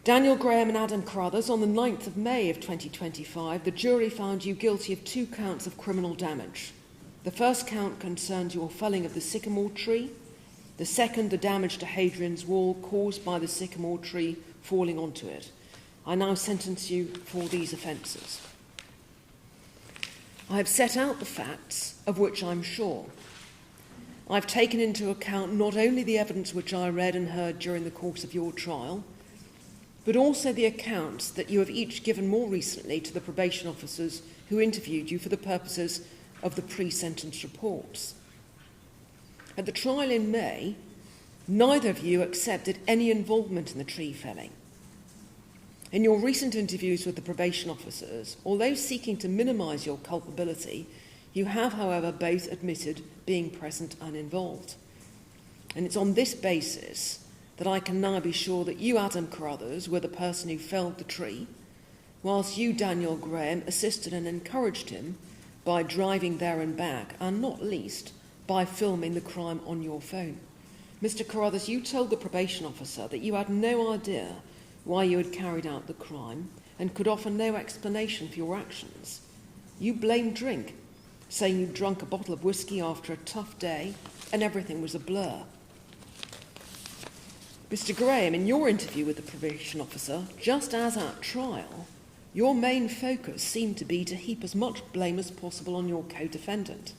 Daniel Graham and Adam Carruthers, on the 9th of May of 2025, the jury found you guilty of 2 counts of criminal damage. The first count concerned your felling of the sycamore tree. The second, the damage to Hadrian's Wall caused by the sycamore tree falling onto it. I now sentence you for these offences. I have set out the facts of which I'm sure. I've taken into account not only the evidence which I read and heard during the course of your trial, but also the accounts that you have each given more recently to the probation officers who interviewed you for the purposes of the pre-sentence reports. At the trial in May, neither of you accepted any involvement in the tree felling. In your recent interviews with the probation officers, although seeking to minimise your culpability, you have, however, both admitted being present and involved. And it's on this basis that I can now be sure that you, Adam Carruthers, were the person who felled the tree, whilst you, Daniel Graham, assisted and encouraged him by driving there and back, and not least, by filming the crime on your phone. Mr. Carruthers, you told the probation officer that you had no idea why you had carried out the crime and could offer no explanation for your actions. You blamed drink, saying you'd drunk a bottle of whiskey after a tough day and everything was a blur. Mr. Graham, in your interview with the probation officer, just as at trial, your main focus seemed to be to heap as much blame as possible on your co-defendant.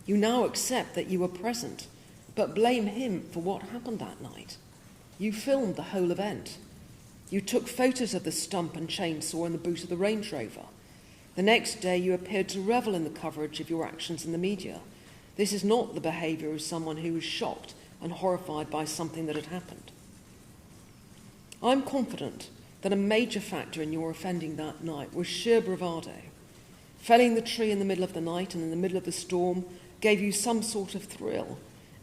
You now accept that you were present, but blame him for what happened that night. You filmed the whole event. You took photos of the stump and chainsaw in the boot of the Range Rover. The next day you appeared to revel in the coverage of your actions in the media. This is not the behaviour of someone who was shocked and horrified by something that had happened. I'm confident that a major factor in your offending that night was sheer bravado. Felling the tree in the middle of the night and in the middle of the storm gave you some sort of thrill,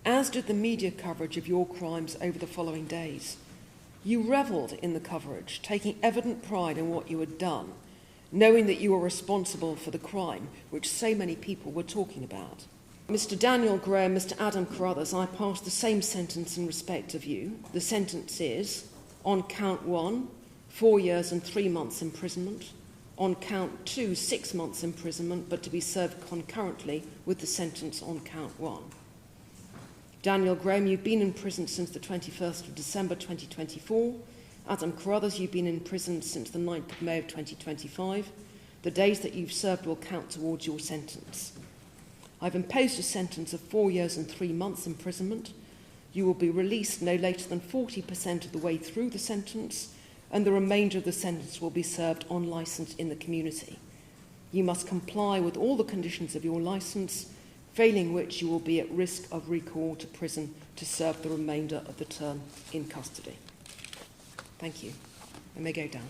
as did the media coverage of your crimes over the following days. You revelled in the coverage, taking evident pride in what you had done, knowing that you were responsible for the crime which so many people were talking about. Mr. Daniel Graham, Mr. Adam Carruthers, I pass the same sentence in respect of you. The sentence is, on count 1, 4 years and 3 months imprisonment. On count 2, 6 months imprisonment, but to be served concurrently with the sentence on count 1. Daniel Graham, you've been in prison since the 21st of December 2024. Adam Carruthers, you've been in prison since the 9th of May of 2025. The days that you've served will count towards your sentence. I've imposed a sentence of 4 years and 3 months imprisonment. You will be released no later than 40% of the way through the sentence, and the remainder of the sentence will be served on licence in the community. You must comply with all the conditions of your licence, failing which you will be at risk of recall to prison to serve the remainder of the term in custody. Thank you. I may go down.